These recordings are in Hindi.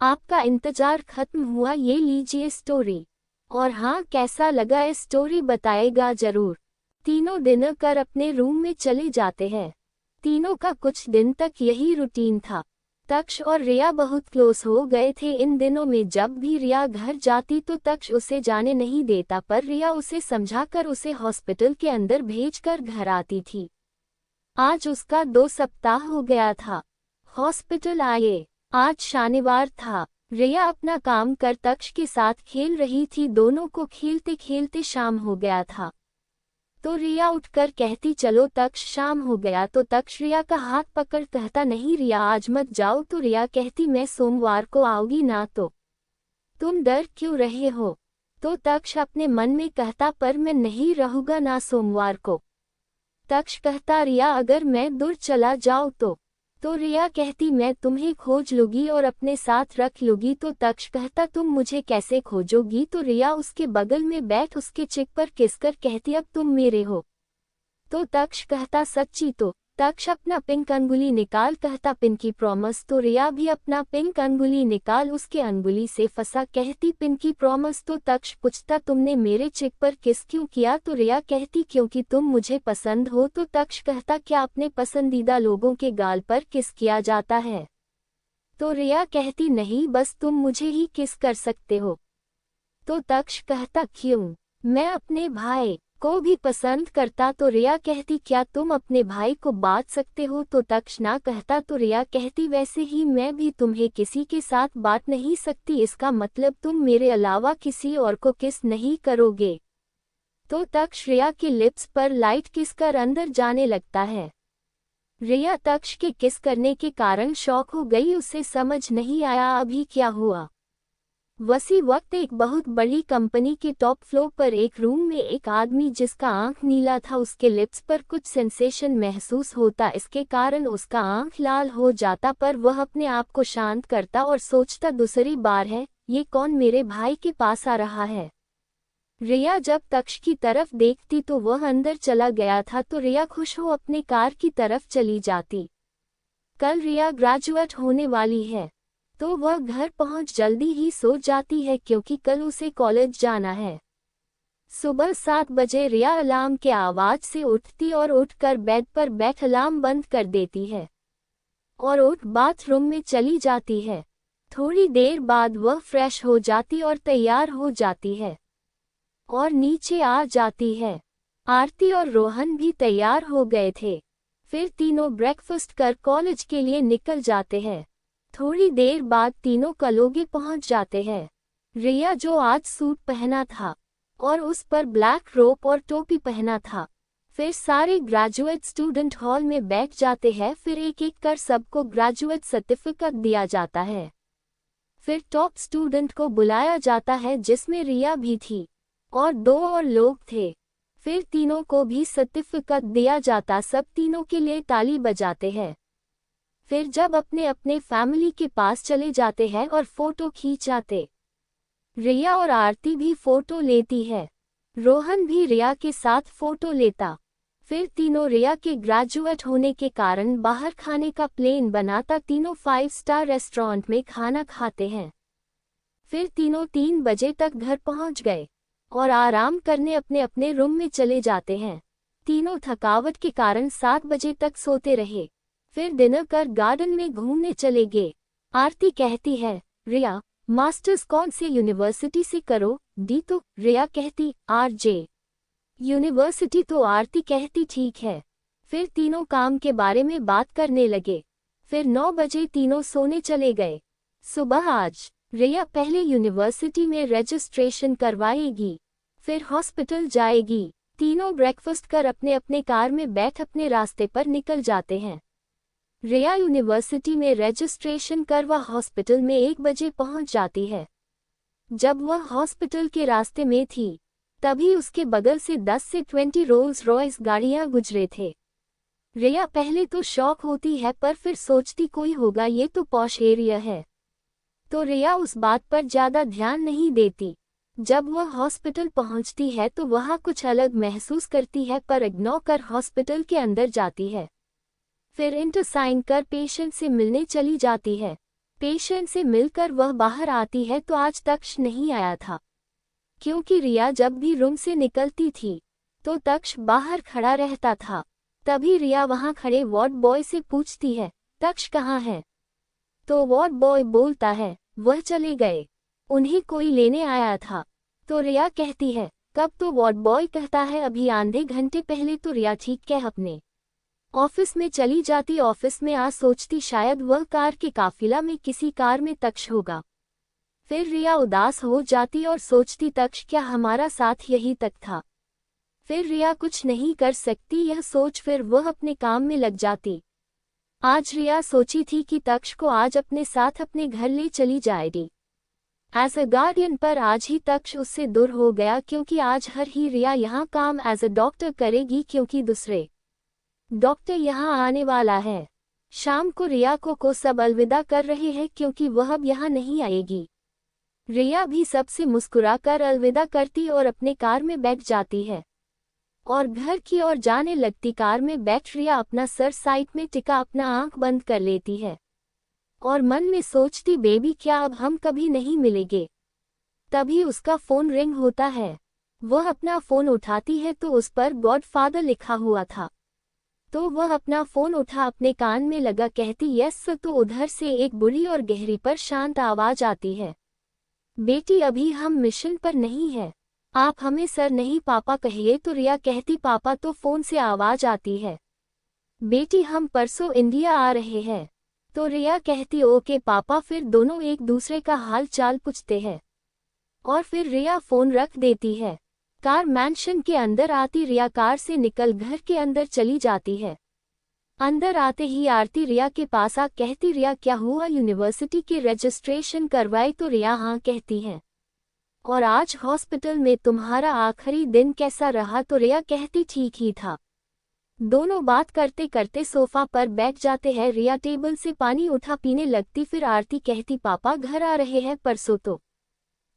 आपका इंतजार खत्म हुआ, ये लीजिए स्टोरी। और हाँ, कैसा लगा ये स्टोरी बताएगा जरूर। तीनों डिनर कर अपने रूम में चले जाते हैं। तीनों का कुछ दिन तक यही रूटीन था। तक्ष और रिया बहुत क्लोज हो गए थे इन दिनों में। जब भी रिया घर जाती तो तक्ष उसे जाने नहीं देता, पर रिया उसे समझाकर उसे हॉस्पिटल के अंदर भेजकर घर आती थी। आज उसका 2 सप्ताह हो गया था हॉस्पिटल आए। आज शनिवार था। रिया अपना काम कर तक्ष के साथ खेल रही थी। दोनों को खेलते खेलते शाम हो गया था। तो रिया उठकर कहती, चलो तक्ष, शाम हो गया। तो तक्ष रिया का हाथ पकड़ कहता, नहीं रिया, आज मत जाओ। तो रिया कहती, मैं सोमवार को आऊंगी ना। तो तुम डर क्यों रहे हो? तो तक्ष अपने मन में कहता, पर मैं नहीं रहूंगा ना सोमवार को। तक्ष कहता, रिया, अगर मैं दूर चला जाऊं तो रिया कहती, मैं तुम्हें खोज लूंगी और अपने साथ रख लूंगी। तो तक्ष कहता, तुम मुझे कैसे खोजोगी? तो रिया उसके बगल में बैठ उसके चिक पर किसकर कहती, अब तुम मेरे हो। तो तक्ष कहता, सच्ची? तो तक्ष अपना पिंक अंगुली निकाल कहता, पिंकी प्रॉमिस। तो रिया भी अपना पिंक अंगुली निकाल उसके अंगुली से फंसा कहती, पिंकी प्रॉमिस। तो तक्ष पूछता, तुमने मेरे चिक पर किस क्यों किया? तो रिया कहती, क्योंकि तुम मुझे पसंद हो। तो तक्ष कहता, क्या अपने पसंदीदा लोगों के गाल पर किस किया जाता है? तो रिया कहती, नहीं, बस तुम मुझे ही किस कर सकते हो। तो तक्ष कहता, क्यों? मैं अपने भाई को भी पसंद करता। तो रिया कहती, क्या तुम अपने भाई को बांट सकते हो? तो तक्ष ना कहता। तो रिया कहती, वैसे ही मैं भी तुम्हें किसी के साथ बांट नहीं सकती। इसका मतलब तुम मेरे अलावा किसी और को किस नहीं करोगे। तो तक्ष रिया के लिप्स पर लाइट किस कर अंदर जाने लगता है। रिया तक्ष के किस करने के कारण शॉक हो गई। उसे समझ नहीं आया अभी क्या हुआ। वसी वक्त एक बहुत बड़ी कंपनी के टॉप फ्लोर पर एक रूम में एक आदमी जिसका आंख नीला था, उसके लिप्स पर कुछ सेंसेशन महसूस होता। इसके कारण उसका आंख लाल हो जाता, पर वह अपने आप को शांत करता और सोचता, दूसरी बार है, ये कौन मेरे भाई के पास आ रहा है। रिया जब तक्ष की तरफ देखती तो वह अंदर चला गया था। तो रिया खुश हो अपने कार की तरफ चली जाती। कल रिया ग्रेजुएट होने वाली है, तो वह घर पहुंच जल्दी ही सो जाती है क्योंकि कल उसे कॉलेज जाना है। सुबह 7 बजे रिया अलार्म के आवाज से उठती और उठकर बेड पर बैठ अलार्म बंद कर देती है और उठ बाथरूम में चली जाती है। थोड़ी देर बाद वह फ्रेश हो जाती और तैयार हो जाती है और नीचे आ जाती है। आरती और रोहन भी तैयार हो गए थे। फिर तीनों ब्रेकफास्ट कर कॉलेज के लिए निकल जाते हैं। थोड़ी देर बाद तीनों कॉलेज पहुंच जाते हैं। रिया जो आज सूट पहना था और उस पर ब्लैक रोब और टोपी पहना था। फिर सारे ग्रेजुएट स्टूडेंट हॉल में बैठ जाते हैं। फिर एक एक कर सबको ग्रेजुएट सर्टिफिकेट दिया जाता है। फिर टॉप स्टूडेंट को बुलाया जाता है जिसमें रिया भी थी और 2 और लोग थे। फिर तीनों को भी सर्टिफिकेट दिया जाता। सब तीनों के लिए ताली बजाते हैं। फिर जब अपने अपने फैमिली के पास चले जाते हैं और फोटो खींचाते। रिया और आरती भी फोटो लेती है। रोहन भी रिया के साथ फोटो लेता। फिर तीनों रिया के ग्रेजुएट होने के कारण बाहर खाने का प्लान बनाता। तीनों 5 स्टार रेस्टोरेंट में खाना खाते हैं। फिर तीनों 3 बजे तक घर पहुंच गए और आराम करने अपने अपने रूम में चले जाते हैं। तीनों थकावट के कारण 7 बजे तक सोते रहे। फिर डिनर कर गार्डन में घूमने चले गए। आरती कहती है, रिया, मास्टर्स कौन से यूनिवर्सिटी से करो डी? तो रिया कहती, RJ यूनिवर्सिटी। तो आरती कहती, ठीक है। फिर तीनों काम के बारे में बात करने लगे। फिर 9 बजे तीनों सोने चले गए। सुबह आज रिया पहले यूनिवर्सिटी में रजिस्ट्रेशन करवाएगी, फिर हॉस्पिटल जाएगी। तीनों ब्रेकफास्ट कर अपने अपने कार में बैठ अपने रास्ते पर निकल जाते हैं। रिया यूनिवर्सिटी में रजिस्ट्रेशन करवा हॉस्पिटल में 1 बजे पहुंच जाती है। जब वह हॉस्पिटल के रास्ते में थी तभी उसके बगल से 10 से 20 रोल्स रॉयस गाड़ियां गुजरे थे। रिया पहले तो शॉक होती है, पर फिर सोचती कोई होगा, ये तो पॉश एरिया है। तो रिया उस बात पर ज्यादा ध्यान नहीं देती। जब वह हॉस्पिटल पहुंचती है तो वहां कुछ अलग महसूस करती है, पर इग्नोर कर हॉस्पिटल के अंदर जाती है। फिर इंटर साइन कर पेशेंट से मिलने चली जाती है। पेशेंट से मिलकर वह बाहर आती है तो आज तक्ष नहीं आया था, क्योंकि रिया जब भी रूम से निकलती थी तो तक्ष बाहर खड़ा रहता था। तभी रिया वहां खड़े वार्ड बॉय से पूछती है, तक्ष कहाँ है? तो वार्ड बॉय बोलता है, वह चले गए, उन्हें कोई लेने आया था। तो रिया कहती है, कब? तो वार्ड बॉय कहता है, अभी आधे घंटे पहले। तो रिया ठीक है अपने ऑफिस में चली जाती। ऑफिस में आज सोचती शायद वह कार के काफिला में किसी कार में तक्ष होगा। फिर रिया उदास हो जाती और सोचती तक्ष क्या हमारा साथ यही तक था? फिर रिया कुछ नहीं कर सकती यह सोच फिर वह अपने काम में लग जाती। आज रिया सोची थी कि तक्ष को आज अपने साथ अपने घर ले चली जाएगी एज अ गार्डियन, पर आज ही तक्ष उससे दूर हो गया, क्योंकि आज हर ही रिया यहाँ काम एज अ डॉक्टर करेगी, क्योंकि दूसरे डॉक्टर यहाँ आने वाला है। शाम को रिया को सब अलविदा कर रहे हैं, क्योंकि वह अब यहाँ नहीं आएगी। रिया भी सबसे मुस्कुराकर अलविदा करती और अपने कार में बैठ जाती है और घर की ओर जाने लगती। कार में बैठ रिया अपना सर साइड में टिका अपना आंख बंद कर लेती है और मन में सोचती, बेबी क्या अब हम कभी नहीं मिलेंगे? तभी उसका फोन रिंग होता है। वह अपना फोन उठाती है तो उस पर गॉडफादर लिखा हुआ था। तो वह अपना फोन उठा अपने कान में लगा, कहती यस। तो उधर से एक बुरी और गहरी पर शांत आवाज आती है, बेटी अभी हम मिशन पर नहीं है, आप हमें सर नहीं पापा कहिए। तो रिया कहती, पापा? तो फोन से आवाज आती है, बेटी हम परसों इंडिया आ रहे हैं। तो रिया कहती, ओके पापा। फिर दोनों एक दूसरे का हाल चाल पूछते हैं और फिर रिया फोन रख देती है। कार मैंशन के अंदर आती रिया कार से निकल घर के अंदर चली जाती है। अंदर आते ही आरती रिया के पास आ कहती, रिया क्या हुआ, यूनिवर्सिटी के रजिस्ट्रेशन करवाई? तो रिया हाँ कहती है। और आज हॉस्पिटल में तुम्हारा आखिरी दिन कैसा रहा? तो रिया कहती, ठीक ही था। दोनों बात करते करते सोफा पर बैठ जाते हैं। रिया टेबल से पानी उठा पीने लगती। फिर आरती कहती, पापा घर आ रहे हैं परसों? तो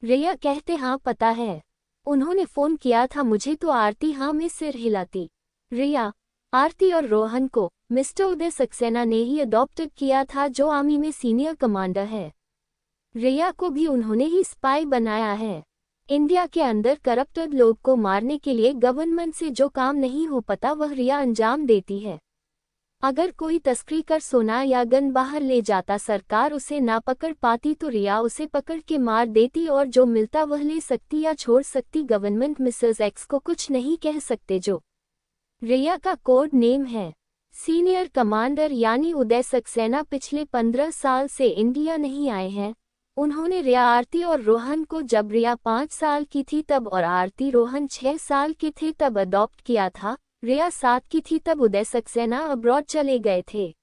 रिया कहते, हाँ पता है, उन्होंने फोन किया था मुझे। तो आरती हाँ में सिर हिलाती। रिया आरती और रोहन को मिस्टर उदय सक्सेना ने ही अडॉप्ट किया था, जो आर्मी में सीनियर कमांडर है। रिया को भी उन्होंने ही स्पाई बनाया है। इंडिया के अंदर करप्टेड लोग को मारने के लिए गवर्नमेंट से जो काम नहीं हो पाता वह रिया अंजाम देती है। अगर कोई तस्करी कर सोना या गन बाहर ले जाता, सरकार उसे ना पकड़ पाती तो रिया उसे पकड़ के मार देती और जो मिलता वह ले सकती या छोड़ सकती। गवर्नमेंट मिसेस एक्स को कुछ नहीं कह सकते। जो रिया का कोड नेम है सीनियर कमांडर यानी उदय सक्सेना पिछले 15 साल से इंडिया नहीं आए हैं। उन्होंने रिया, आरती और रोहन को जब रिया 5 साल की थी तब और आरती रोहन 6 साल के थे तब अडॉप्ट किया था। रिया 7 की थी तब उदय सक्सेना अब्रॉड चले गए थे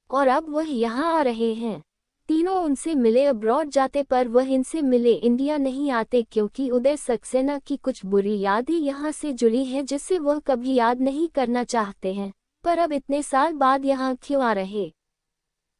और अब वह यहाँ आ रहे हैं। तीनों उनसे मिले अब्रॉड जाते, पर वह इनसे मिले इंडिया नहीं आते, क्योंकि उदय सक्सेना की कुछ बुरी यादें यहाँ से जुड़ी हैं जिससे वह कभी याद नहीं करना चाहते हैं। पर अब इतने साल बाद यहाँ क्यों आ रहे,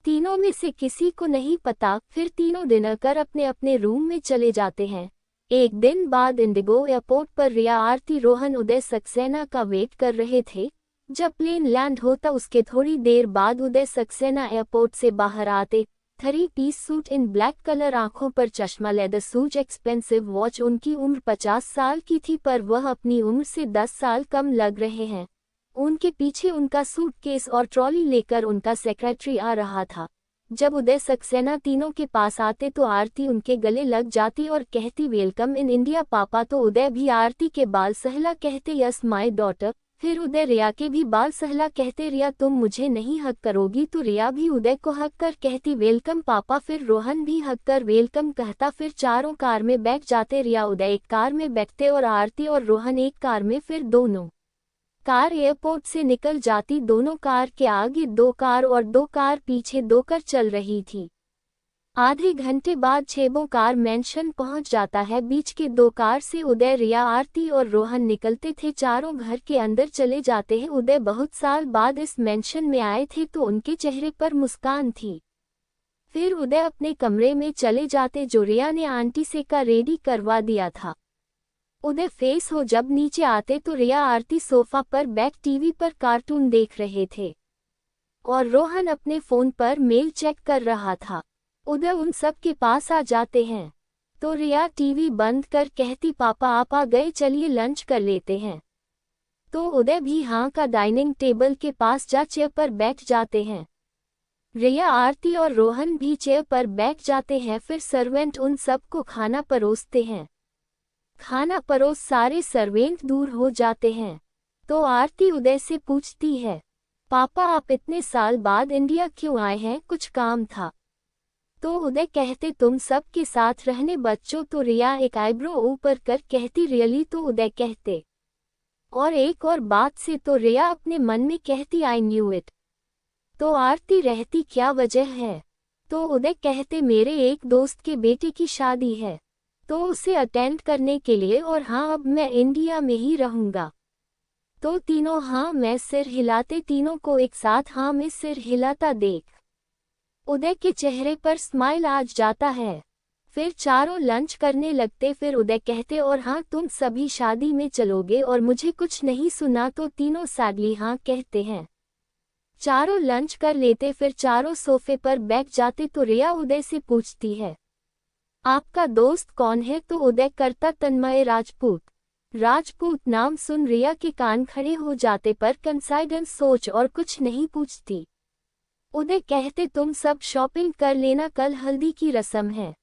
तीनों में से किसी को नहीं पता। फिर तीनों डिनर कर अपने अपने रूम में चले जाते हैं। एक दिन बाद इंडिगो एयरपोर्ट पर रिया, आरती, रोहन उदय सक्सेना का वेट कर रहे थे। जब प्लेन लैंड होता उसके थोड़ी देर बाद उदय सक्सेना एयरपोर्ट से बाहर आते। Three-piece suit in black colour, आंखों पर चश्मा, लेदर सूट, एक्सपेंसिव वॉच। उनकी उम्र 50 साल की थी पर वह अपनी उम्र से 10 साल कम लग रहे हैं। उनके पीछे उनका सूटकेस और ट्रॉली लेकर उनका सेक्रेटरी आ रहा था। जब उदय सक्सेना तीनों के पास आते तो आरती उनके गले लग जाती और कहती, वेलकम इन इंडिया पापा। तो उदय भी आरती के बाल सहला कहते, यस माय डॉटर। फिर उदय रिया के भी बाल सहला कहते, रिया तुम मुझे नहीं हक करोगी? तो रिया भी उदय को हक कर कहती, वेलकम पापा। फिर रोहन भी हक कर वेलकम कहता। फिर चारों कार में बैठ जाते। रिया उदय एक कार में बैठते और आरती और रोहन एक कार में। फिर दोनों कार एयरपोर्ट से निकल जाती। दोनों कार के आगे 2 कार और 2 कार पीछे 2 कार चल रही थी। आधे घंटे बाद 6 कार मेंशन पहुंच जाता है। बीच के 2 कार से उदय, रिया, आरती और रोहन निकलते थे। चारों घर के अंदर चले जाते हैं। उदय बहुत साल बाद इस मेंशन में आए थे तो उनके चेहरे पर मुस्कान थी। फिर उदय अपने कमरे में चले जाते जो रिया ने आंटी से का रेडी करवा दिया था। उदय फेस हो जब नीचे आते तो रिया, आरती सोफा पर बैठ टीवी पर कार्टून देख रहे थे और रोहन अपने फोन पर मेल चेक कर रहा था। उदय उन सब के पास आ जाते हैं। तो रिया टीवी बंद कर कहती पापा आप आ गए, चलिए लंच कर लेते हैं। तो उदय भी हाँ का डाइनिंग टेबल के पास जा चेयर पर बैठ जाते हैं। रिया, आरती और रोहन भी चेयर पर बैठ जाते हैं। फिर सर्वेंट उन सबको खाना परोसते हैं। खाना परोस सारे सर्वेंट दूर हो जाते हैं। तो आरती उदय से पूछती है, पापा आप इतने साल बाद इंडिया क्यों आए हैं, कुछ काम था? तो उदय कहते तुम सब के साथ रहने बच्चों। तो रिया एक आईब्रो ऊपर कर कहती रियली? तो उदय कहते और एक और बात से। तो रिया अपने मन में कहती आई न्यू इट। तो आरती रहती क्या वजह है? तो उदय कहते मेरे एक दोस्त के बेटे की शादी है, तो उसे अटेंड करने के लिए, और हाँ अब मैं इंडिया में ही रहूंगा। तो तीनों हाँ में सिर हिलाते। तीनों को एक साथ हाँ में सिर हिलाता देख उदय के चेहरे पर स्माइल आ जाता है। फिर चारों लंच करने लगते। फिर उदय कहते और हाँ तुम सभी शादी में चलोगे और मुझे कुछ नहीं सुना? तो तीनों सैडली हाँ कहते हैं। चारों लंच कर लेते। फिर चारों सोफे पर बैठ जाते। तो रिया उदय से पूछती है आपका दोस्त कौन है? तो उदय करता तन्मय राजपूत। राजपूत नाम सुन रिया के कान खड़े हो जाते, पर कंसाइडेंस सोच और कुछ नहीं पूछती। उदय कहते तुम सब शॉपिंग कर लेना, कल हल्दी की रस्म है,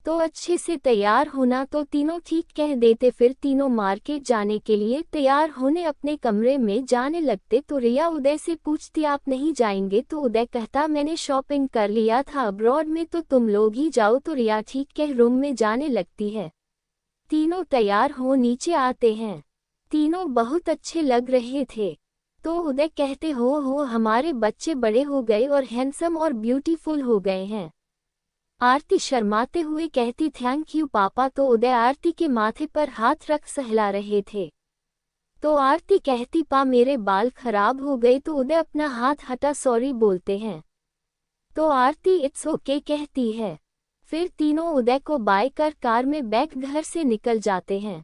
तो अच्छे से तैयार होना। तो तीनों ठीक कह देते। फिर तीनों मार्केट जाने के लिए तैयार होने अपने कमरे में जाने लगते। तो रिया उदय से पूछती आप नहीं जाएंगे? तो उदय कहता मैंने शॉपिंग कर लिया था अब्रॉड में, तो तुम लोग ही जाओ। तो रिया ठीक कह रूम में जाने लगती है। तीनों तैयार हो नीचे आते हैं। तीनों बहुत अच्छे लग रहे थे। तो उदय कहते हो हमारे बच्चे बड़े हो गए और हैंडसम और ब्यूटीफुल हो गए हैं। आरती शर्माते हुए कहती थैंक यू पापा। तो उदय आरती के माथे पर हाथ रख सहला रहे थे। तो आरती कहती पा मेरे बाल खराब हो गए। तो उदय अपना हाथ हटा सॉरी बोलते हैं। तो आरती इट्स ओके कहती है। फिर तीनों उदय को बाय कर कार में बैठ घर से निकल जाते हैं।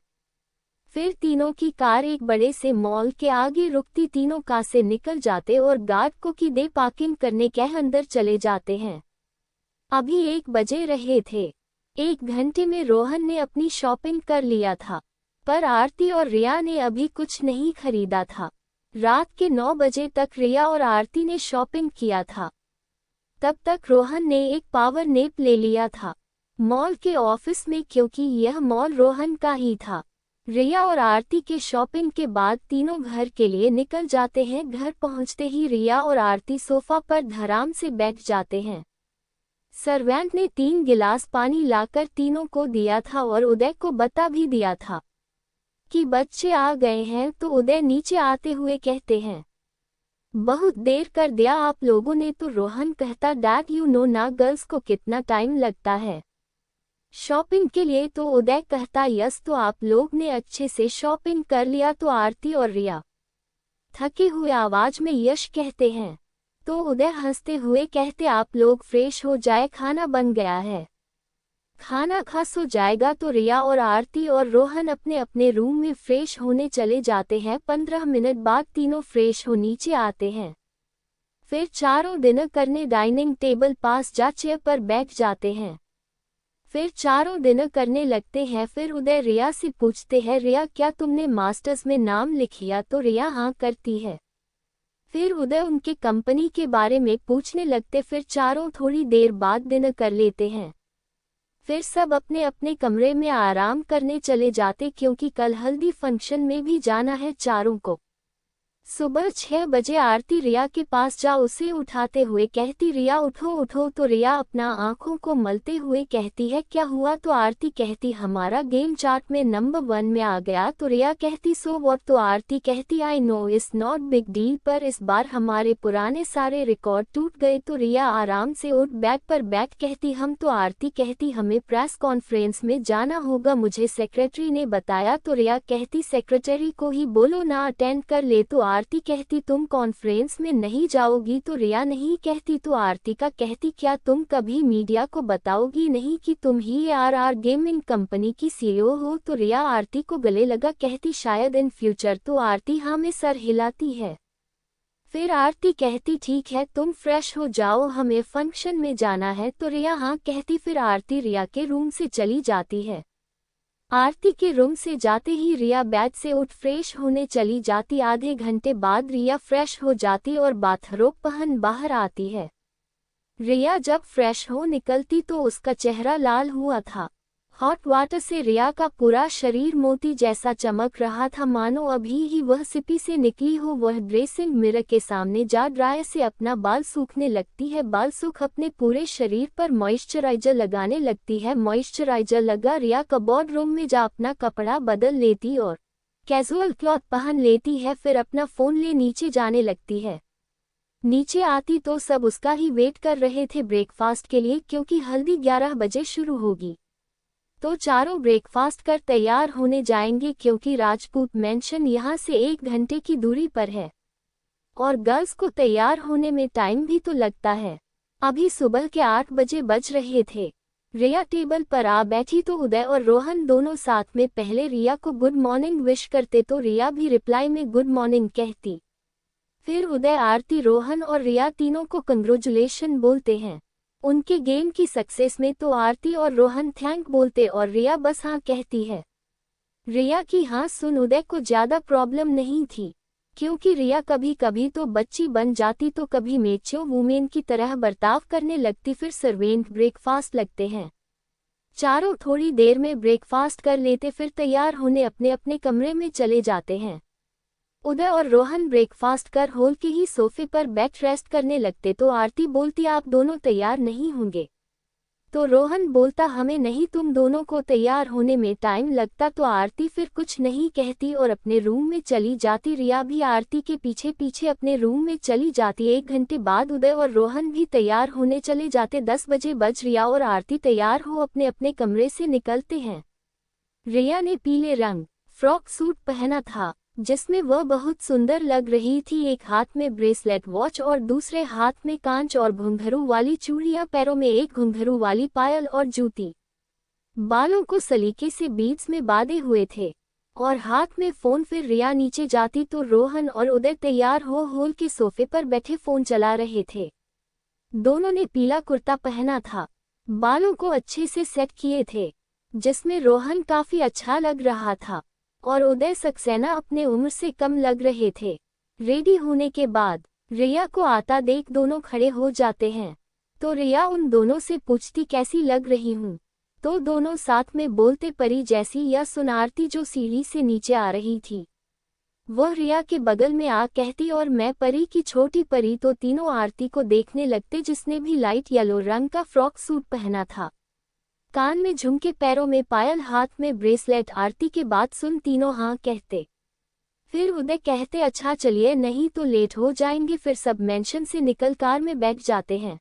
फिर तीनों की कार एक बड़े से मॉल के आगे रुकती। तीनों कार से निकल जाते और गार्ड को की दे पार्किंग करने के अंदर चले जाते हैं। अभी 1 बजे रहे थे। 1 घंटे में रोहन ने अपनी शॉपिंग कर लिया था, पर आरती और रिया ने अभी कुछ नहीं खरीदा था। रात के 9 बजे तक रिया और आरती ने शॉपिंग किया था। तब तक रोहन ने एक पावर नैप ले लिया था मॉल के ऑफिस में, क्योंकि यह मॉल रोहन का ही था। रिया और आरती के शॉपिंग के बाद तीनों घर के लिए निकल जाते हैं। घर पहुंचते ही रिया और आरती सोफा पर धराम से बैठ जाते हैं। सर्वेंट ने 3 गिलास पानी लाकर तीनों को दिया था और उदय को बता भी दिया था कि बच्चे आ गए हैं। तो उदय नीचे आते हुए कहते हैं बहुत देर कर दिया आप लोगों ने। तो रोहन कहता डैड यू नो ना गर्ल्स को कितना टाइम लगता है शॉपिंग के लिए। तो उदय कहता यस। तो आप लोग ने अच्छे से शॉपिंग कर लिया? तो आरती और रिया थके हुए आवाज में यश कहते हैं। तो उदय हंसते हुए कहते आप लोग फ्रेश हो जाए, खाना बन गया है, खाना खा सो जाएगा। तो रिया और आरती और रोहन अपने अपने रूम में फ्रेश होने चले जाते हैं। 15 मिनट बाद तीनों फ्रेश हो नीचे आते हैं। फिर चारों डिनर करने डाइनिंग टेबल पास जा चेयर पर बैठ जाते हैं। फिर चारों डिनर करने लगते हैं। फिर उदय रिया से पूछते हैं रिया क्या तुमने मास्टर्स में नाम लिखिया? तो रिया हाँ करती है। फिर उदय उनके कंपनी के बारे में पूछने लगते। फिर चारों थोड़ी देर बाद डिनर कर लेते हैं। फिर सब अपने अपने कमरे में आराम करने चले जाते, क्योंकि कल हल्दी फंक्शन में भी जाना है चारों को। सुबह 6 बजे आरती रिया के पास जा उसे उठाते हुए कहती रिया उठो उठो। तो रिया अपना आंखों को मलते हुए कहती है क्या हुआ? तो आरती कहती हमारा गेम चार्ट में नंबर 1 में आ गया। तो रिया कहती सो व्हाट? तो आरती कहती I know it's not big deal, पर इस बार हमारे पुराने सारे रिकॉर्ड टूट गए। तो रिया आराम से उठ बैग पर बैठ कहती हम। तो आरती कहती हमें प्रेस कॉन्फ्रेंस में जाना होगा, मुझे सेक्रेटरी ने बताया। तो रिया कहती सेक्रेटरी को ही बोलो ना अटेंड कर ले। तो आरती कहती तुम कॉन्फ्रेंस में नहीं जाओगी? तो रिया नहीं कहती। तो आरती का कहती क्या तुम कभी मीडिया को बताओगी नहीं कि तुम ही आर गेमिंग कंपनी की सीईओ हो? तो रिया आरती को गले लगा कहती शायद इन फ्यूचर। तो आरती हाँ में सर हिलाती है। फिर आरती कहती ठीक है तुम फ्रेश हो जाओ हमें फंक्शन में जाना है, तो रिया हाँ कहती। फिर आरती रिया के रूम से चली जाती है। आरती के रूम से जाते ही रिया बेड से उठ फ्रेश होने चली जाती। आधे घंटे बाद रिया फ्रेश हो जाती और बाथरोब पहन बाहर आती है। रिया जब फ्रेश हो निकलती तो उसका चेहरा लाल हुआ था। हॉट वाटर से रिया का पूरा शरीर मोती जैसा चमक रहा था, मानो अभी ही वह सिपी से निकली हो। वह ड्रेसिंग मिरर के सामने जा ड्रायर से अपना बाल सूखने लगती है। बाल सूख अपने पूरे शरीर पर मॉइस्चराइजर लगाने लगती है। मॉइस्चराइजर लगा रिया कबोर्ड रूम में जा अपना कपड़ा बदल लेती और कैजुअल क्लॉथ पहन लेती है। फिर अपना फ़ोन ले नीचे जाने लगती है। नीचे आती तो सब उसका ही वेट कर रहे थे ब्रेकफास्ट के लिए, क्योंकि हल्दी 11 बजे शुरू होगी। तो चारों ब्रेकफास्ट कर तैयार होने जाएंगे, क्योंकि राजपूत मेंशन यहाँ से 1 घंटे की दूरी पर है और गर्ल्स को तैयार होने में टाइम भी तो लगता है। अभी सुबह के 8 बजे बज रहे थे। रिया टेबल पर आ बैठी तो उदय और रोहन दोनों साथ में पहले रिया को गुड मॉर्निंग विश करते, तो रिया भी रिप्लाई में गुड मॉर्निंग कहती। फिर उदय, आरती, रोहन और रिया तीनों को कंग्रेचुलेशन बोलते हैं उनके गेम की सक्सेस में। तो आरती और रोहन थैंक बोलते और रिया बस हाँ कहती है। रिया की हाँ सुन उदय को ज़्यादा प्रॉब्लम नहीं थी, क्योंकि रिया कभी कभी तो बच्ची बन जाती तो कभी मैच्योर वुमेन की तरह बर्ताव करने लगती। फिर सर्वेंट ब्रेकफास्ट लगते हैं। चारों थोड़ी देर में ब्रेकफास्ट कर लेते, फिर तैयार होने अपने अपने कमरे में चले जाते हैं। उदय और रोहन ब्रेकफास्ट कर हॉल के ही सोफे पर बैठ रेस्ट करने लगते, तो आरती बोलती आप दोनों तैयार नहीं होंगे? तो रोहन बोलता हमें नहीं, तुम दोनों को तैयार होने में टाइम लगता। तो आरती फिर कुछ नहीं कहती और अपने रूम में चली जाती। रिया भी आरती के पीछे पीछे अपने रूम में चली जाती। 1 घंटे बाद उदय और रोहन भी तैयार होने चले जाते। 10 बजे बज रिया और आरती तैयार हो अपने अपने कमरे से निकलते हैं। रिया ने पीले रंग फ्रॉक सूट पहना था, जिसमें वह बहुत सुंदर लग रही थी। एक हाथ में ब्रेसलेट वॉच और दूसरे हाथ में कांच और घुंघरू वाली चूड़ियां, पैरों में एक घुंघरू वाली पायल और जूती। बालों को सलीके से बीड्स में बांधे हुए थे और हाथ में फोन। फिर रिया नीचे जाती तो रोहन और उदय तैयार हो हॉल के सोफे पर बैठे फोन चला रहे थे। दोनों ने पीला कुर्ता पहना था, बालों को अच्छे से सेट किए थे, जिसमें रोहन काफी अच्छा लग रहा था और उदय सक्सेना अपने उम्र से कम लग रहे थे। रेडी होने के बाद रिया को आता देख दोनों खड़े हो जाते हैं। तो रिया उन दोनों से पूछती कैसी लग रही हूँ, तो दोनों साथ में बोलते परी जैसी। या सुन आरती जो सीढ़ी से नीचे आ रही थी, वह रिया के बगल में आ कहती और मैं परी की छोटी परी। तो तीनों आरती को देखने लगते, जिसने भी लाइट येलो रंग का फ्रॉक सूट पहना था। कान में झुमके, पैरों में पायल, हाथ में ब्रेसलेट। आरती के बात सुन तीनों हाँ कहते। फिर उदय कहते अच्छा चलिए नहीं तो लेट हो जाएंगे। फिर सब मेंशन से निकल कार में बैठ जाते हैं।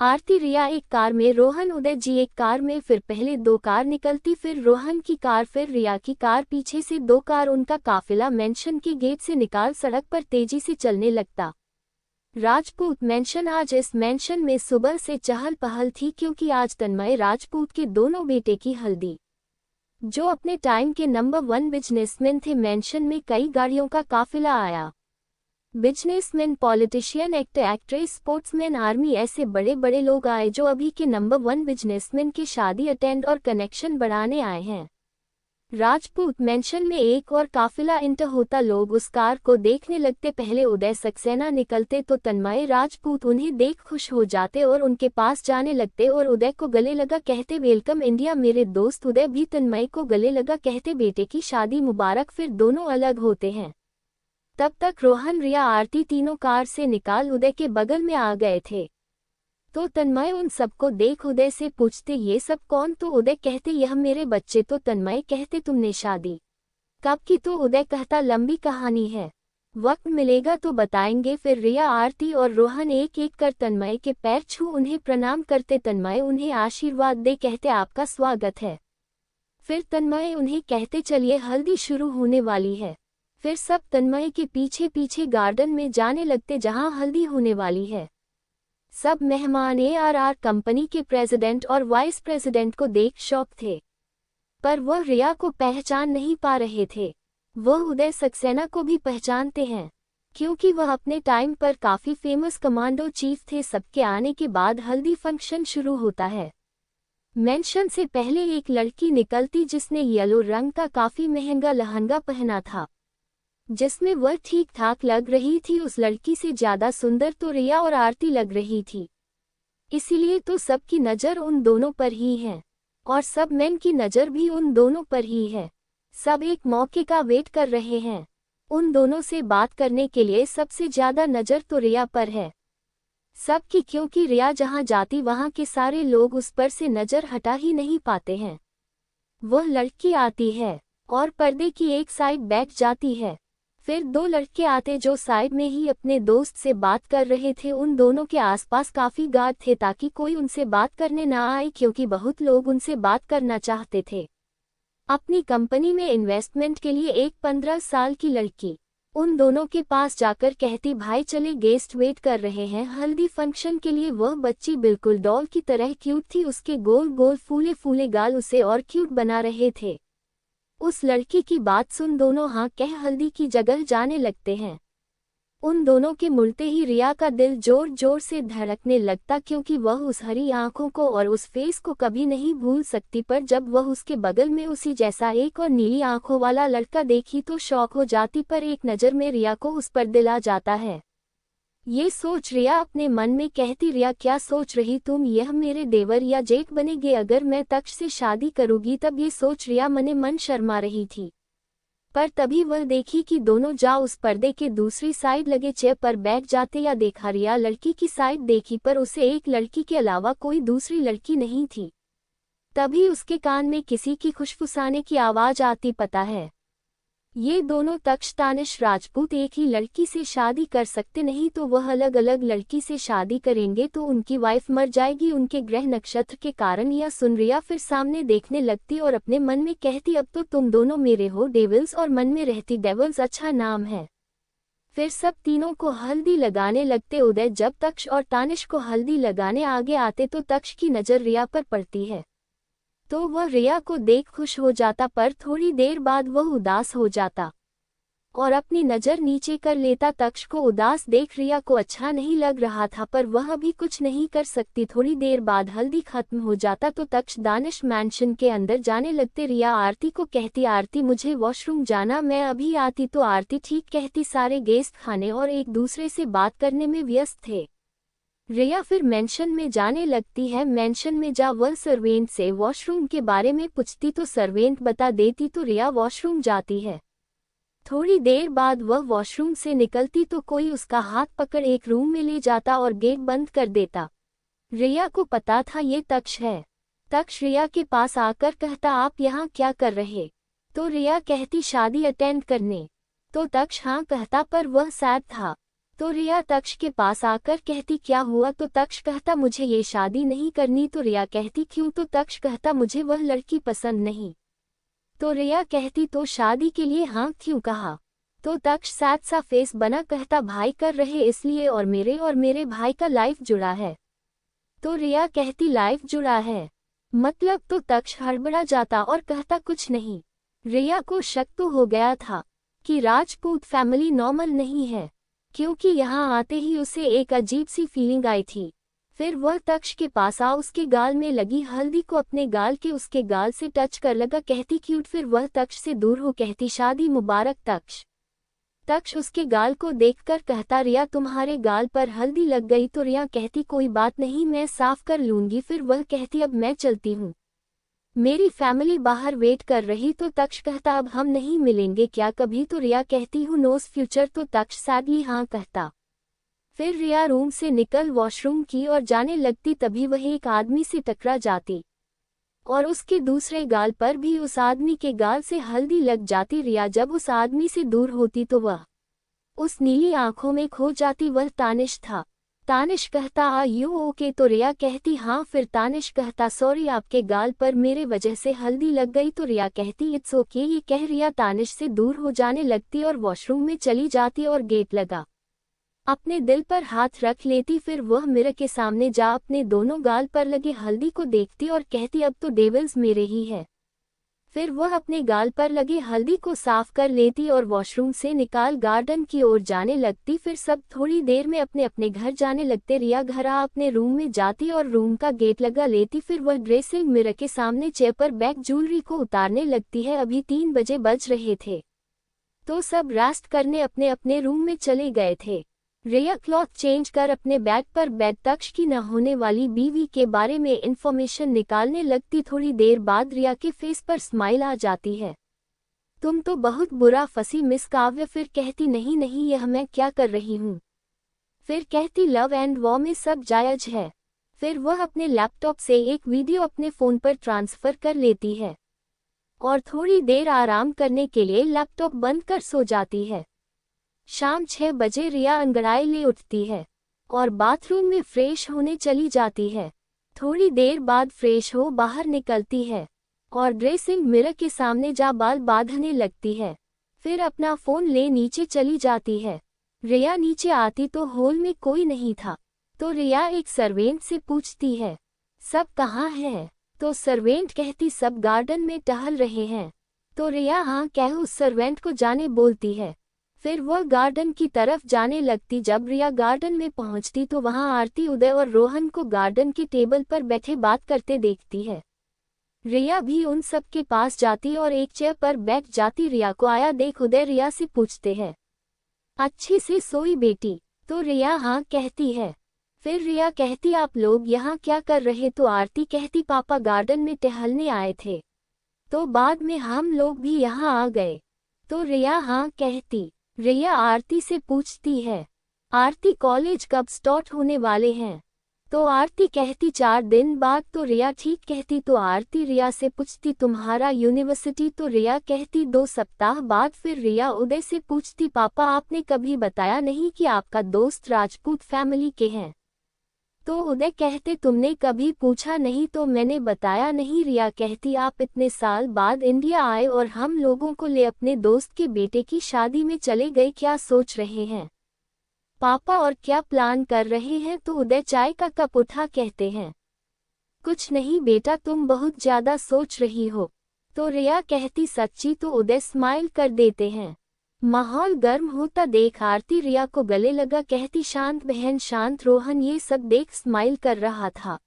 आरती रिया एक कार में, रोहन उदय जी एक कार में। फिर पहले 2 कार निकलती, फिर रोहन की कार, फिर रिया की कार, पीछे से 2 कार। उनका काफिला मेंशन के गेट से निकाल सड़क पर तेजी से चलने लगता। राजपूत मेंशन। आज इस मेंशन में सुबह से चहल पहल थी, क्योंकि आज तन्मय राजपूत के दोनों बेटे की हल्दी। जो अपने टाइम के नंबर 1 बिजनेसमैन थे, मेंशन में कई गाड़ियों का काफिला आया। Businessman, politician, actor, actress, sportsman, army, ऐसे बड़े बड़े लोग आए जो अभी के नंबर 1 बिजनेसमैन की शादी अटेंड और कनेक्शन बढ़ाने आए हैं। राजपूत मेंशन में एक और काफिला इंटर होता। लोग उस कार को देखने लगते। पहले उदय सक्सेना निकलते तो तन्मय राजपूत उन्हें देख खुश हो जाते और उनके पास जाने लगते और उदय को गले लगा कहते वेलकम इंडिया मेरे दोस्त। उदय भी तन्मय को गले लगा कहते बेटे की शादी मुबारक। फिर दोनों अलग होते हैं। तब तक रोहन, रिया, आरती तीनों कार से निकाल उदय के बगल में आ गए थे। तो तन्मय उन सबको देख उदय से पूछते ये सब कौन? तो उदय कहते यह मेरे बच्चे। तो तन्मय कहते तुमने शादी कब की? तो उदय कहता लंबी कहानी है, वक्त मिलेगा तो बताएंगे। फिर रिया, आरती और रोहन एक एक कर तन्मय के पैर छू उन्हें प्रणाम करते। तन्मय उन्हें आशीर्वाद दे कहते आपका स्वागत है। फिर तन्मय उन्हें कहते चलिए हल्दी शुरू होने वाली है। फिर सब तन्मय के पीछे पीछे गार्डन में जाने लगते जहां हल्दी होने वाली है। सब मेहमान ARR कंपनी के प्रेसिडेंट और वाइस प्रेसिडेंट को देख शॉक थे, पर वह रिया को पहचान नहीं पा रहे थे। वह उदय सक्सेना को भी पहचानते हैं। क्योंकि वह अपने टाइम पर काफी फेमस कमांडो चीफ थे। सबके आने के बाद हल्दी फंक्शन शुरू होता है। मेंशन से पहले एक लड़की निकलती जिसने येलो रंग का काफी महंगा लहंगा पहना था, जिसमें वह ठीक ठाक लग रही थी। उस लड़की से ज्यादा सुंदर तो रिया और आरती लग रही थी, इसीलिए तो सबकी नज़र उन दोनों पर ही है और सब मेन की नज़र भी उन दोनों पर ही है। सब एक मौके का वेट कर रहे हैं उन दोनों से बात करने के लिए। सबसे ज्यादा नज़र तो रिया पर है सबकी, क्योंकि रिया जहां जाती वहां के सारे लोग उस पर से नज़र हटा ही नहीं पाते हैं। वह लड़की आती है और पर्दे की एक साइड बैठ जाती है। फिर दो लड़के आते जो साइड में ही अपने दोस्त से बात कर रहे थे। उन दोनों के आसपास काफी गार्ड थे ताकि कोई उनसे बात करने ना आए, क्योंकि बहुत लोग उनसे बात करना चाहते थे। अपनी कंपनी में इन्वेस्टमेंट के लिए एक 15 साल की लड़की उन दोनों के पास जाकर कहती, भाई चले, गेस्ट वेट कर रहे हैं हल्दी फंक्शन के लिए। वह बच्ची बिल्कुल डॉल की तरह क्यूट थी, उसके गोल गोल फूले फूले गाल उसे और क्यूट बना रहे थे। उस लड़की की बात सुन दोनों हाँ कह हल्दी की जगह जाने लगते हैं। उन दोनों के मुड़ते ही रिया का दिल जोर जोर से धड़कने लगता, क्योंकि वह उस हरी आंखों को और उस फेस को कभी नहीं भूल सकती। पर जब वह उसके बगल में उसी जैसा एक और नीली आंखों वाला लड़का देखी तो शौक हो जाती। पर एक नज़र में रिया को उस पर दिल आ जाता है। ये सोच रिया अपने मन में कहती, रिया क्या सोच रही तुम, यह मेरे देवर या जेठ बनेगे अगर मैं तक्ष से शादी करूंगी। तब ये सोच रिया मने मन शर्मा रही थी। पर तभी वह देखी कि दोनों जा उस पर्दे के दूसरी साइड लगे चेयर पर बैठ जाते। या देखा, रिया लड़की की साइड देखी पर उसे एक लड़की के अलावा कोई दूसरी लड़की नहीं थी। तभी उसके कान में किसी की खुशफुसाने की आवाज आती, पता है ये दोनों तक्ष तानिश राजपूत एक ही लड़की से शादी कर सकते, नहीं तो वह अलग अलग लड़की से शादी करेंगे तो उनकी वाइफ मर जाएगी उनके ग्रह नक्षत्र के कारण। या सुन रिया फिर सामने देखने लगती और अपने मन में कहती, अब तो तुम दोनों मेरे हो डेविल्स। और मन में रहती, डेविल्स अच्छा नाम है। फिर सब तीनों को हल्दी लगाने लगते। उदय जब तक्ष और तानिश को हल्दी लगाने आगे आते तो तक्ष की नज़र रिया पर पड़ती है तो वह रिया को देख खुश हो जाता, पर थोड़ी देर बाद वह उदास हो जाता और अपनी नज़र नीचे कर लेता। तक्ष को उदास देख रिया को अच्छा नहीं लग रहा था, पर वह भी कुछ नहीं कर सकती। थोड़ी देर बाद हल्दी खत्म हो जाता तो तक्ष दानिश मैंशन के अंदर जाने लगते। रिया आरती को कहती, आरती मुझे वॉशरूम जाना, मैं अभी आती। तो आरती ठीक कहती। सारे गेस्ट खाने और एक दूसरे से बात करने में व्यस्त थे। रिया फिर मेंशन में जाने लगती है। मेंशन में जा वह सर्वेंट से वॉशरूम के बारे में पूछती तो सर्वेंट बता देती तो रिया वॉशरूम जाती है। थोड़ी देर बाद वह वॉशरूम से निकलती तो कोई उसका हाथ पकड़ एक रूम में ले जाता और गेट बंद कर देता। रिया को पता था ये तक्ष है। तक्ष रिया के पास आकर कहता, आप यहाँ क्या कर रहे? तो रिया कहती, शादी अटेंड करने। तो तक्ष हाँ कहता, पर वह सैड था। तो रिया तक्ष के पास आकर कहती, क्या हुआ? तो तक्ष कहता, मुझे ये शादी नहीं करनी। तो रिया कहती, क्यों? तो तक्ष कहता, मुझे वह लड़की पसंद नहीं। तो रिया कहती, तो शादी के लिए हाँ क्यों कहा? तो तक्ष सैड सा फेस बना कहता, भाई कर रहे इसलिए, और मेरे भाई का लाइफ जुड़ा है। तो रिया कहती, लाइफ जुड़ा है मतलब? तो तक्ष हड़बड़ा जाता और कहता, कुछ नहीं। रिया को शक तो हो गया था कि राजपूत फैमिली नॉर्मल नहीं है, क्योंकि यहाँ आते ही उसे एक अजीब सी फीलिंग आई थी। फिर वह तक्ष के पास आ उसके गाल में लगी हल्दी को अपने गाल के उसके गाल से टच कर लगा, कहती क्यूट। फिर वह तक्ष से दूर हो कहती, शादी मुबारक तक्ष। तक्ष उसके गाल को देखकर कहता, रिया तुम्हारे गाल पर हल्दी लग गई। तो रिया कहती, कोई बात नहीं, मैं साफ कर लूंगी। फिर वह कहती, अब मैं चलती हूँ, मेरी फैमिली बाहर वेट कर रही। तो तक्ष कहता, अब हम नहीं मिलेंगे क्या कभी? तो रिया कहती, हूँ नोस फ्यूचर। तो तक्ष सैडली हाँ कहता। फिर रिया रूम से निकल वॉशरूम की और जाने लगती, तभी वह एक आदमी से टकरा जाती और उसके दूसरे गाल पर भी उस आदमी के गाल से हल्दी लग जाती। रिया जब उस आदमी से दूर होती तो वह उस नीली आंखों में खो जाती। वह तानिश था। तानिश कहता, आ यू ओके? तो रिया कहती, हाँ। फिर तानिश कहता, सॉरी आपके गाल पर मेरे वजह से हल्दी लग गई। तो रिया कहती, इट्स ओके। ये कह रिया तानिश से दूर हो जाने लगती और वॉशरूम में चली जाती और गेट लगा अपने दिल पर हाथ रख लेती। फिर वह मिरर के सामने जा अपने दोनों गाल पर लगे हल्दी को देखती और कहती, अब तो डेविल्स मेरे ही है। फिर वह अपने गाल पर लगी हल्दी को साफ कर लेती और वॉशरूम से निकाल गार्डन की ओर जाने लगती। फिर सब थोड़ी देर में अपने अपने घर जाने लगते। रिया घर आ अपने रूम में जाती और रूम का गेट लगा लेती। फिर वह ड्रेसिंग मिरर के सामने चेयर पर बैग ज्वेलरी को उतारने लगती है। अभी 3 बजे बज रहे थे, तो सब रेस्ट करने अपने अपने रूम में चले गए थे। रिया क्लॉथ चेंज कर अपने बैग पर बेड तक की न होने वाली बीवी के बारे में इंफॉर्मेशन निकालने लगती। थोड़ी देर बाद रिया के फेस पर स्माइल आ जाती है। तुम तो बहुत बुरा फंसी मिस काव्य। फिर कहती नहीं नहीं, यह मैं क्या कर रही हूँ। फिर कहती लव एंड वॉर में सब जायज है। फिर वह अपने लैपटॉप से एक वीडियो अपने फ़ोन पर ट्रांसफ़र कर लेती है और थोड़ी देर आराम करने के लिए लैपटॉप बंद कर सो जाती है। शाम 6 बजे रिया अंगड़ाई ले उठती है और बाथरूम में फ्रेश होने चली जाती है। थोड़ी देर बाद फ्रेश हो बाहर निकलती है और ड्रेसिंग मिरर के सामने जा बाल बांधने लगती है। फिर अपना फ़ोन ले नीचे चली जाती है। रिया नीचे आती तो हॉल में कोई नहीं था, तो रिया एक सर्वेंट से पूछती है सब कहाँ है। तो सर्वेंट कहती सब गार्डन में टहल रहे हैं। तो रिया हाँ कह उस सर्वेंट को जाने बोलती है। फिर वह गार्डन की तरफ जाने लगती। जब रिया गार्डन में पहुंचती तो वहां आरती, उदय और रोहन को गार्डन के टेबल पर बैठे बात करते देखती है। रिया भी उन सब के पास जाती और एक चेयर पर बैठ जाती। रिया को आया देख उदय रिया से पूछते हैं अच्छी से सोई बेटी। तो रिया हाँ कहती है। फिर रिया कहती आप लोग यहाँ क्या कर रहे। तो आरती कहती पापा गार्डन में टहलने आए थे, तो बाद में हम लोग भी यहाँ आ गए। तो रिया हाँ कहती। रिया आरती से पूछती है आरती कॉलेज कब स्टार्ट होने वाले हैं। तो आरती कहती 4 दिन बाद। तो रिया ठीक कहती। तो आरती रिया से पूछती तुम्हारा यूनिवर्सिटी। तो रिया कहती 2 सप्ताह बाद। फिर रिया उदय से पूछती पापा आपने कभी बताया नहीं कि आपका दोस्त राजपूत फैमिली के हैं। तो उदय कहते तुमने कभी पूछा नहीं तो मैंने बताया नहीं। रिया कहती आप इतने साल बाद इंडिया आए और हम लोगों को ले अपने दोस्त के बेटे की शादी में चले गए, क्या सोच रहे हैं पापा और क्या प्लान कर रहे हैं। तो उदय चाय का कप उठा कहते हैं कुछ नहीं बेटा, तुम बहुत ज्यादा सोच रही हो। तो रिया कहती सच्ची। तो उदय स्माइल कर देते हैं। माहौल गर्म होता देख आरती रिया को गले लगा कहती शांत बहन शांत। रोहन ये सब देख स्माइल कर रहा था,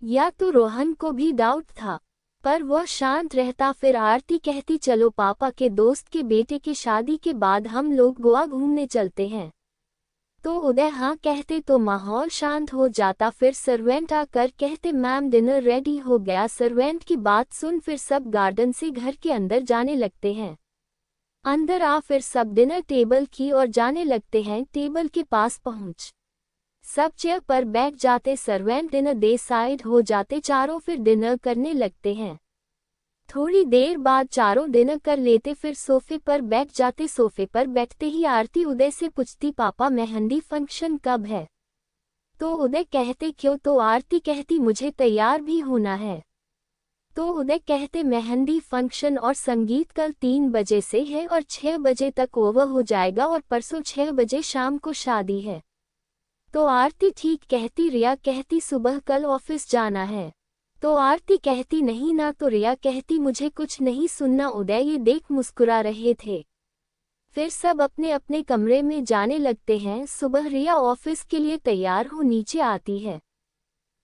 या तो रोहन को भी डाउट था, पर वह शांत रहता। फिर आरती कहती चलो पापा के दोस्त के बेटे की शादी के बाद हम लोग गोवा घूमने चलते हैं। तो उदय हाँ कहते तो माहौल शांत हो जाता। फिर सर्वेंट आकर कहते मैम डिनर रेडी हो गया। सर्वेंट की बात सुन फिर सब गार्डन से घर के अंदर जाने लगते हैं। अंदर आ फिर सब डिनर टेबल की ओर जाने लगते हैं। टेबल के पास पहुंच सब चेयर पर बैठ जाते। सर्वेंट डिनर दे साइड हो जाते। चारों फिर डिनर करने लगते हैं। थोड़ी देर बाद चारों डिनर कर लेते। फिर सोफे पर बैठ जाते। सोफे पर बैठते ही आरती उदय से पूछती पापा मेहंदी फंक्शन कब है। तो उदय कहते क्यों। तो आरती कहती मुझे तैयार भी होना है। तो उदय कहते मेहंदी फंक्शन और संगीत कल 3 बजे से है और 6 बजे तक ओवर हो जाएगा और परसों 6 बजे शाम को शादी है। तो आरती ठीक कहती। रिया कहती सुबह कल ऑफिस जाना है। तो आरती कहती नहीं ना। तो रिया कहती मुझे कुछ नहीं सुनना। उदय ये देख मुस्कुरा रहे थे। फिर सब अपने अपने कमरे में जाने लगते हैं। सुबह रिया ऑफिस के लिए तैयार हो नीचे आती है।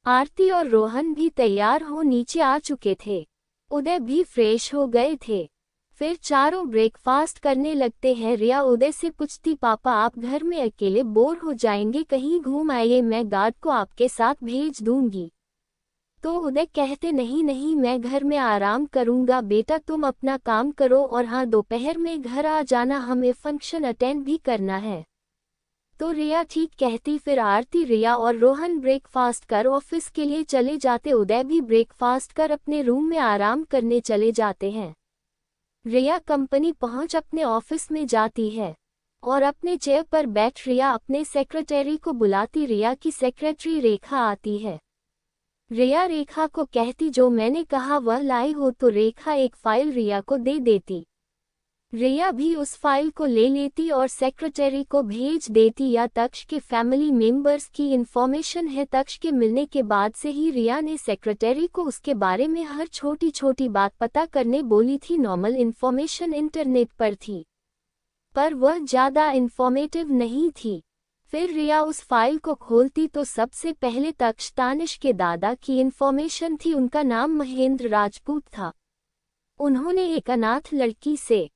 आरती और रोहन भी तैयार हो नीचे आ चुके थे। उदय भी फ्रेश हो गए थे। फिर चारों ब्रेकफास्ट करने लगते हैं। रिया उदय से पूछती पापा आप घर में अकेले बोर हो जाएंगे, कहीं घूम आइए, मैं गार्ड को आपके साथ भेज दूंगी। तो उदय कहते नहीं नहीं मैं घर में आराम करूंगा, बेटा तुम अपना काम करो और हाँ दोपहर में घर आ जाना, हमें फंक्शन अटेंड भी करना है। तो रिया ठीक कहती। फिर आरती रिया और रोहन ब्रेकफास्ट कर ऑफिस के लिए चले जाते। उदय भी ब्रेकफास्ट कर अपने रूम में आराम करने चले जाते हैं। रिया कंपनी पहुंच अपने ऑफिस में जाती है और अपने चेयर पर बैठ रिया अपने सेक्रेटरी को बुलाती। रिया की सेक्रेटरी रेखा आती है। रिया रेखा को कहती जो मैंने कहा वह लाई हो। तो रेखा एक फाइल रिया को दे देती। रिया भी उस फाइल को ले लेती और सेक्रेटरी को भेज देती या तक्ष के फैमिली मेंबर्स की इन्फॉर्मेशन है। तक्ष के मिलने के बाद से ही रिया ने सेक्रेटरी को उसके बारे में हर छोटी छोटी बात पता करने बोली थी। नॉर्मल इन्फॉर्मेशन इंटरनेट पर थी, पर वह ज़्यादा इन्फॉर्मेटिव नहीं थी। फिर रिया उस फाइल को खोलती तो सबसे पहले तक्ष तानिश के दादा की इन्फॉर्मेशन थी। उनका नाम महेंद्र राजपूत था। उन्होंने एक अनाथ लड़की से